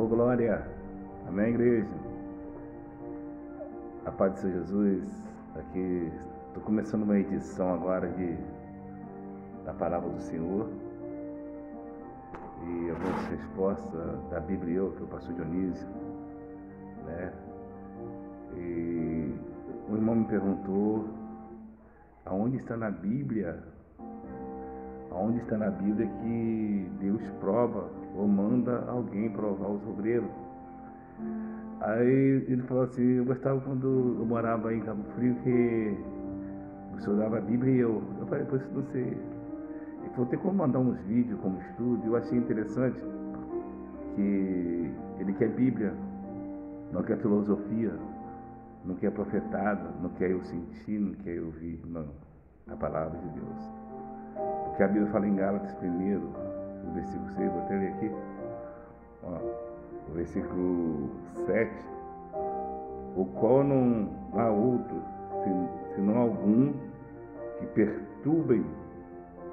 glória. Amém, igreja? A paz de Senhor Jesus. Aqui estou começando uma edição agora da Palavra do Senhor. E algumas respostas da Bíblia, que é o pastor Dionísio, né? E o irmão me perguntou aonde está na Bíblia que Deus prova ou manda alguém provar os obreiros. Aí ele falou assim: eu gostava quando eu morava em Cabo Frio, que o senhor dava a Bíblia e eu falei, por isso não sei. Ele falou, tem como mandar uns vídeos como estudo? Eu achei interessante que ele quer Bíblia, não quer filosofia, não quer profetada, não quer eu sentir, não quer eu ouvir, não. A palavra de Deus. Porque a Bíblia fala em Gálatas 1, no versículo 6, vou até ler aqui. Ó, o versículo 7, o qual não há outro, senão algum que perturbem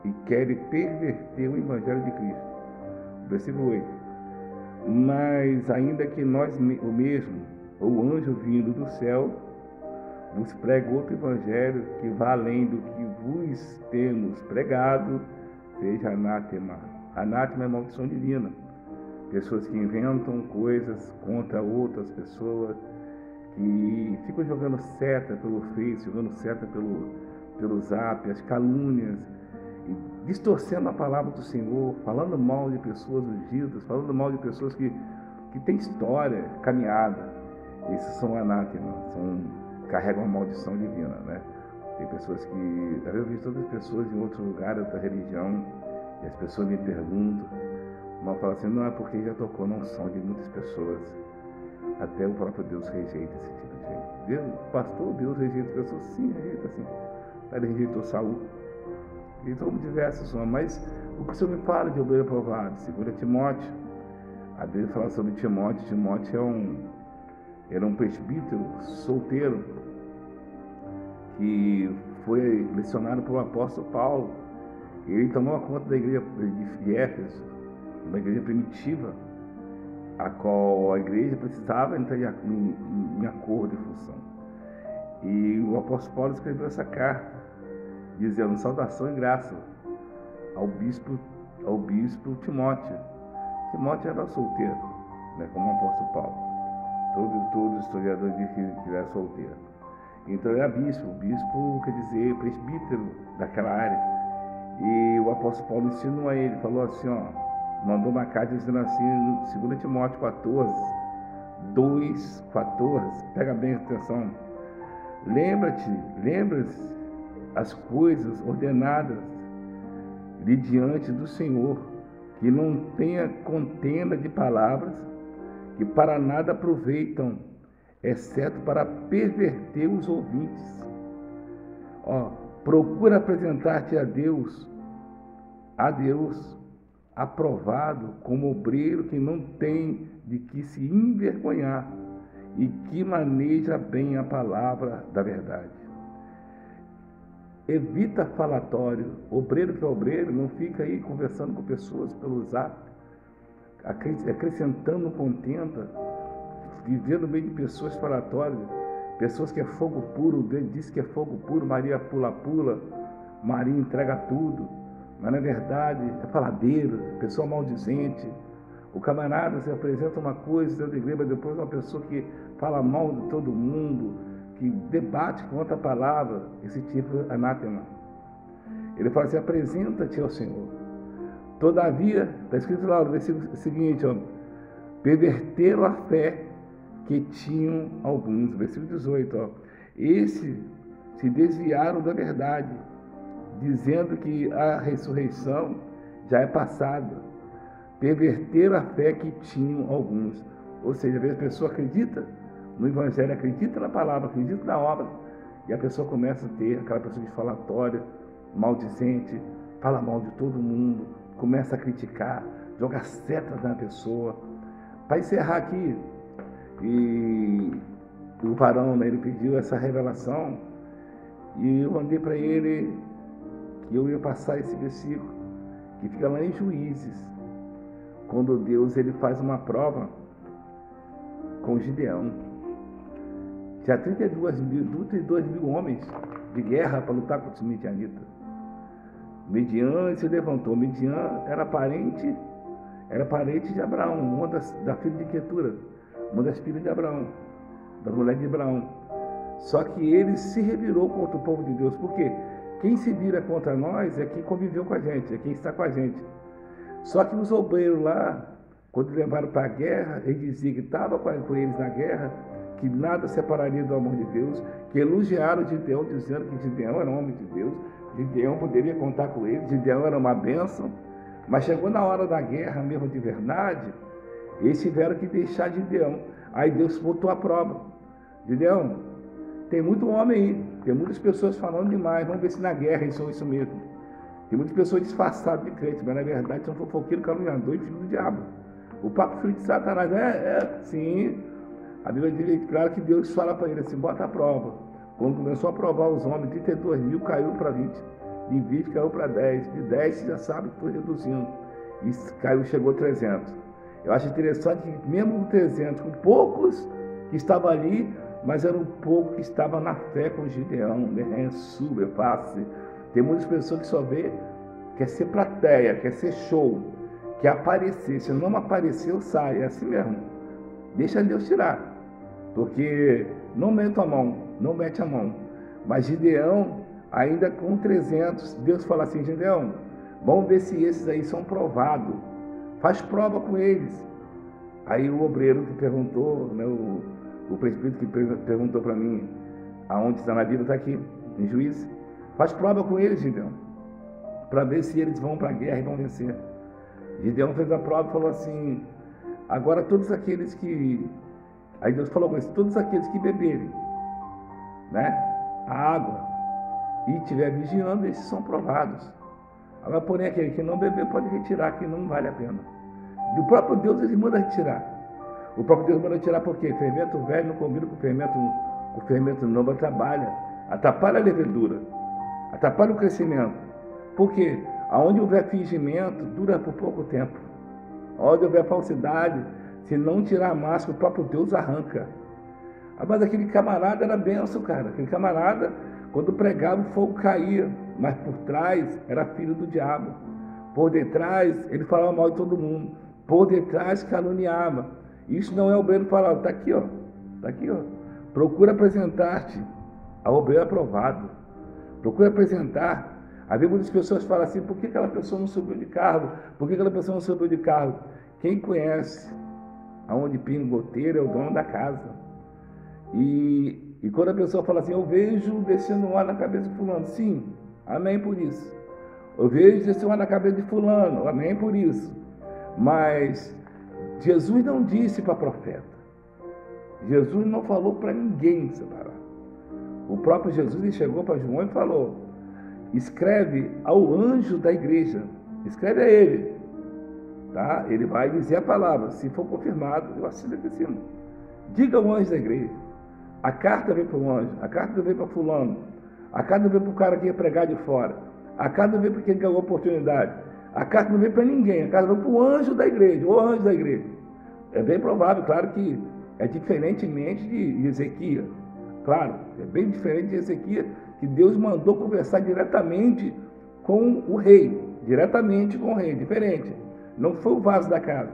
e querem perverter o Evangelho de Cristo. Versículo 8, mas ainda que nós o mesmo, ou anjo vindo do céu, vos prego outro Evangelho que vá além do que vos temos pregado, seja anátema. Anátema é maldição divina. Pessoas que inventam coisas contra outras pessoas, que ficam jogando seta pelo Face, jogando seta pelo Zap, as calúnias, e distorcendo a palavra do Senhor, falando mal de pessoas ungidas, falando mal de pessoas que têm história, caminhada. Esses são anátemas, carregam uma maldição divina, né? Tem pessoas que... Eu vi todas as pessoas em outro lugar, outra religião, e as pessoas me perguntam, mas falam assim, não é porque já tocou na unção de muitas pessoas. Até o próprio Deus rejeita esse tipo de gente. Deus, pastor, Deus rejeita pessoas? Sim, rejeita sim. Ele rejeitou Saul. Então, diversos são. Mas o que o Senhor me fala de obreiro provado? 2 Timóteo. A Bíblia fala sobre Timóteo. Timóteo era um presbítero solteiro que foi lecionado pelo apóstolo Paulo. Ele tomou conta da igreja de Éfeso, uma igreja primitiva, a qual a igreja precisava entrar em acordo e função. E o apóstolo Paulo escreveu essa carta, dizendo saudação e graça ao bispo Timóteo. Timóteo era solteiro, né, como o apóstolo Paulo. Todo historiador diz que ele era solteiro. Então ele era bispo. Bispo quer dizer presbítero daquela área. E o apóstolo Paulo ensinou a ele, falou assim, mandou uma carta dizendo assim, 2 Timóteo 14, pega bem a atenção. Lembra-se as coisas ordenadas lhe diante do Senhor, que não tenha contenda de palavras, que para nada aproveitam, exceto para perverter os ouvintes. Procura apresentar-te a Deus, aprovado como obreiro que não tem de que se envergonhar e que maneja bem a palavra da verdade. Evita falatório. Obreiro que é obreiro não fica aí conversando com pessoas pelo Zap, acrescentando contenda, vivendo no meio de pessoas falatórias, pessoas que é fogo puro. Deus diz que é fogo puro, Maria pula, Maria entrega tudo, mas na verdade é faladeiro, pessoa maldizente. O camarada se apresenta uma coisa dentro da igreja, mas depois é uma pessoa que fala mal de todo mundo, que debate contra a palavra. Esse tipo é anátema. Ele fala assim, apresenta-te ao Senhor. Todavia, está escrito lá no versículo seguinte, perverteram a fé que tinham alguns. Versículo 18, esses se desviaram da verdade, dizendo que a ressurreição já é passada. Perverteram a fé que tinham alguns. Ou seja, às vezes a pessoa acredita no Evangelho, acredita na palavra, acredita na obra, e a pessoa começa a ter aquela pessoa de falatório, maldizente, fala mal de todo mundo, começa a criticar, joga setas na pessoa. Para encerrar aqui, e o varão, né, ele pediu essa revelação, e eu mandei para ele que eu ia passar esse versículo, que fica lá em Juízes, quando Deus ele faz uma prova com Gideão. Tinha 32 mil homens de guerra para lutar contra os midianitas. Midian se levantou. Midian era parente de Abraão, uma da filha de Quetura, uma das filhas de Abraão, da mulher de Abraão. Só que ele se revirou contra o povo de Deus, porque quem se vira contra nós é quem conviveu com a gente, é quem está com a gente. Só que os obreiros lá, quando levaram para a guerra, ele dizia que estava com eles na guerra, que nada separaria do amor de Deus, que elogiaram Gideão, dizendo que Gideão era um homem de Deus, Gideão poderia contar com ele, Gideão era uma bênção. Mas chegou na hora da guerra mesmo de verdade, eles tiveram que deixar Gideão. Aí Deus botou a prova. Gideão, tem muito homem aí, tem muitas pessoas falando demais, vamos ver se na guerra eles são isso mesmo. Tem muitas pessoas disfarçadas de crente, mas na verdade são fofoqueiros, caluniador e filho do diabo. O próprio filho de Satanás, sim. A Bíblia diz, claro que Deus fala para ele assim, bota a prova. Quando começou a provar os homens, 32 mil caiu para 20. De 20 caiu para 10. De 10 você já sabe que foi reduzindo. E caiu, chegou a 300. Eu acho interessante que mesmo com 300, com poucos que estavam ali, mas eram poucos que estavam na fé com Gideão, né? Face. Tem muitas pessoas que só vê, quer ser plateia, quer ser show, quer aparecer. Se não apareceu, sai. É assim mesmo. Deixa Deus tirar. Porque não mete a mão. Mas Gideão, ainda com 300, Deus fala assim, Gideão, vamos ver se esses aí são provados. Faz prova com eles. Aí o obreiro que perguntou, né, o presbítero que perguntou para mim, aonde está na Bíblia, está aqui, em Juízes. Faz prova com eles, Gideão, para ver se eles vão para a guerra e vão vencer. Gideão fez a prova e falou assim, agora todos aqueles que... Aí Deus falou com eles, todos aqueles que beberem, né, a água e estiver vigiando, esses são provados. Agora, porém, aquele que não beber pode retirar, que não vale a pena. Do próprio Deus ele manda retirar. O próprio Deus manda retirar porque fermento velho não combina com fermento novo, atrapalha a levedura, atrapalha o crescimento. Porque aonde houver fingimento, dura por pouco tempo. Onde houver falsidade, se não tirar a máscara, o próprio Deus arranca. Mas aquele camarada era benção, cara. Aquele camarada, quando pregava, o fogo caía. Mas por trás, era filho do diabo. Por detrás, ele falava mal de todo mundo. Por detrás, caluniava. Isso não é obreiro falar, está aqui, ó. Está aqui, ó. Procura apresentar-te ao obreiro aprovado. Procura apresentar. Às vezes muitas pessoas falam assim, por que aquela pessoa não subiu de cargo? Por que aquela pessoa não subiu de cargo? Quem conhece aonde pinga o goteiro é o dono da casa. E quando a pessoa fala assim, eu vejo descendo um ar na cabeça de fulano. Sim, amém por isso. Eu vejo descendo um ar na cabeça de fulano. Amém por isso. Mas Jesus não disse para profeta. Jesus não falou para ninguém separar. O próprio Jesus ele chegou para João e falou, escreve ao anjo da igreja. Escreve a ele. Tá? Ele vai dizer a palavra. Se for confirmado, eu assino aqui em cima. Diga ao anjo da igreja. A carta veio para o anjo. A carta veio para fulano. A carta veio para o cara que ia pregar de fora. A carta veio para quem ganhou oportunidade. A carta não veio para ninguém. A carta veio para o anjo da igreja. O anjo da igreja. É bem provável, claro que é diferentemente de Ezequias. Claro, é bem diferente de Ezequias, que Deus mandou conversar diretamente com o rei. Diretamente com o rei, diferente. Não foi o vaso da casa.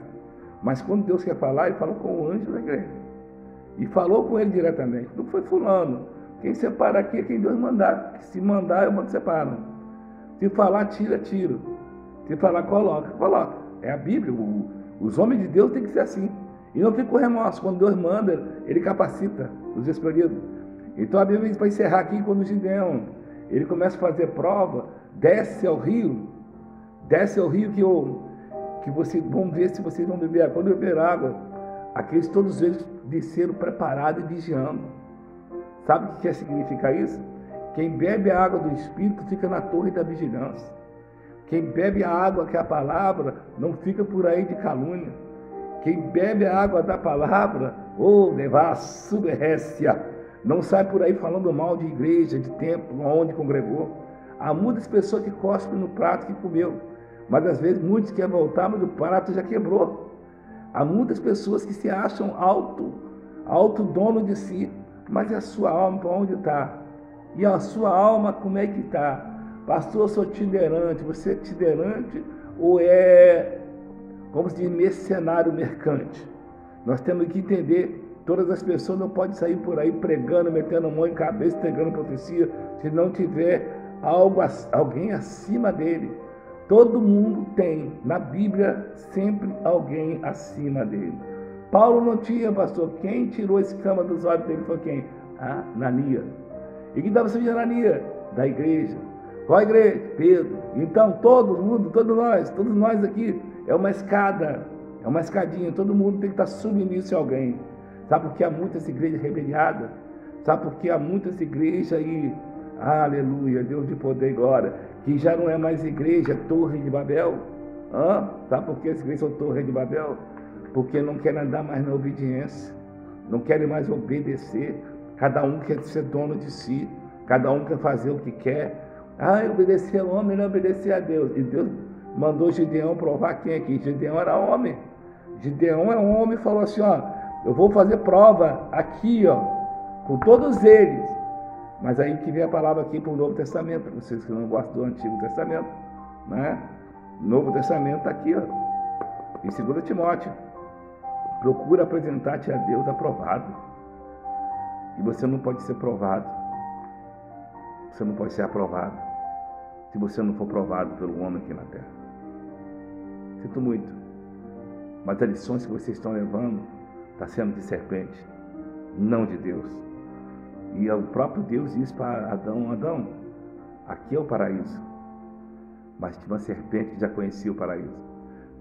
Mas quando Deus quer falar, ele falou com o anjo da igreja. E falou com ele diretamente. Não foi fulano. Quem separa aqui é quem Deus mandar. Se mandar, eu mando separar. Se falar, tira. Se falar, coloca. É a Bíblia. Os homens de Deus têm que ser assim. E não fica com remorso. Quando Deus manda, ele capacita os escolhidos. Então a Bíblia diz, para encerrar aqui, quando Gideão, ele começa a fazer prova, desce ao rio que vocês vão ver se vocês vão beber água. Quando beber água, aqueles todos eles desceram preparados e vigiando. Sabe o que quer significar isso? Quem bebe a água do Espírito fica na torre da vigilância. Quem bebe a água que é a palavra, não fica por aí de calúnia. Quem bebe a água da palavra, não sai por aí falando mal de igreja, de templo, onde congregou. Há muitas pessoas que cospem no prato que comeu, mas às vezes muitos querem voltar, mas o prato já quebrou. Há muitas pessoas que se acham autodono de si, mas e a sua alma para onde está? E a sua alma como é que está? Pastor, eu sou itinerante. Você é itinerante ou é, como se diz, mercenário mercante? Nós temos que entender, todas as pessoas não podem sair por aí pregando, metendo a mão em cabeça, entregando profecia, se não tiver alguém acima dele. Todo mundo tem, na Bíblia, sempre alguém acima dele. Paulo não tinha, pastor. Quem tirou esse escama dos olhos dele foi quem? Ananias. E que dava serviço a Ananias? Da igreja. Qual a igreja? Pedro. Então, todo mundo, todos nós aqui, é uma escada, é uma escadinha. Todo mundo tem que estar submisso a alguém. Sabe por que há muitas igrejas rebeliadas? Sabe por que há muitas igrejas aí, aleluia, Deus de poder e glória, que já não é mais igreja, Torre de Babel? Sabe por que as igrejas são Torre de Babel? Porque não querem andar mais na obediência, não querem mais obedecer. Cada um quer ser dono de si, cada um quer fazer o que quer. Obedecer ao homem, não obedecer a Deus. E Deus mandou Gideão provar quem aqui. Gideão era homem. Gideão é um homem e falou assim, eu vou fazer prova aqui, com todos eles. Mas aí que vem a palavra aqui para o Novo Testamento, para vocês que não gostam do Antigo Testamento, né? Novo Testamento está aqui, em 2 Timóteo. Procura apresentar-te a Deus aprovado. E você não pode ser provado. Você não pode ser aprovado se você não for provado pelo homem aqui na terra. Sinto muito. Mas as lições que vocês estão levando está sendo de serpente, não de Deus. E o próprio Deus disse para Adão, Adão, aqui é o paraíso. Mas tinha uma serpente que já conhecia o paraíso.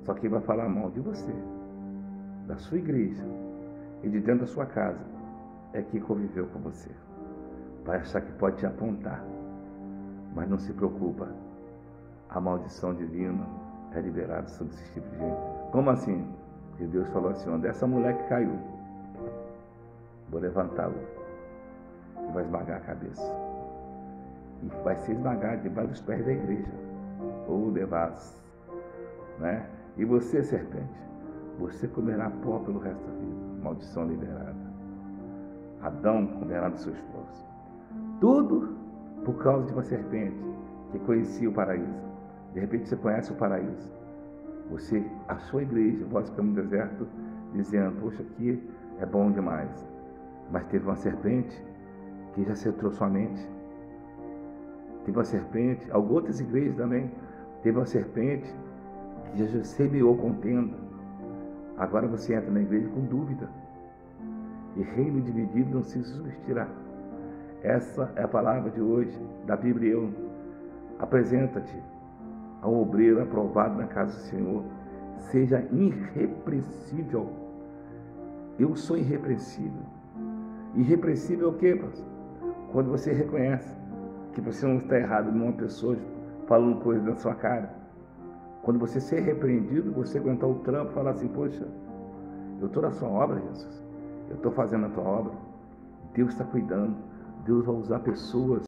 Só que vai falar mal de você, da sua igreja e de dentro da sua casa, é que conviveu com você. Vai achar que pode te apontar, mas não se preocupa. A maldição divina é liberada sobre esse tipo de gente. Como assim? Porque Deus falou assim, dessa mulher que caiu, vou levantá-la, que vai esmagar a cabeça. E vai ser esmagado debaixo dos pés da igreja, ou levados, né? E você, serpente, você comerá pó pelo resto da vida. Maldição liberada. Adão comerá do seu esforço. Tudo por causa de uma serpente que conhecia o paraíso. De repente você conhece o paraíso. Você achou a igreja, voz do caminho do deserto, dizendo, poxa, aqui é bom demais. Mas teve uma serpente que já centrou sua mente. Teve uma serpente, outras igrejas também, teve uma serpente que já semeou contenda. Agora você entra na igreja com dúvida. E reino dividido não se subsistirá. Essa é a palavra de hoje da Bíblia. Apresenta-te ao obreiro aprovado na casa do Senhor. Seja irrepreensível. Eu sou irrepreensível. Irrepreensível é o quê, pastor? Quando você reconhece que você não está errado numa pessoa falando coisas na sua cara. Quando você ser repreendido, você aguentar o trampo e falar assim, poxa, eu estou na sua obra, Jesus. Eu estou fazendo a tua obra. Deus está cuidando. Deus vai usar pessoas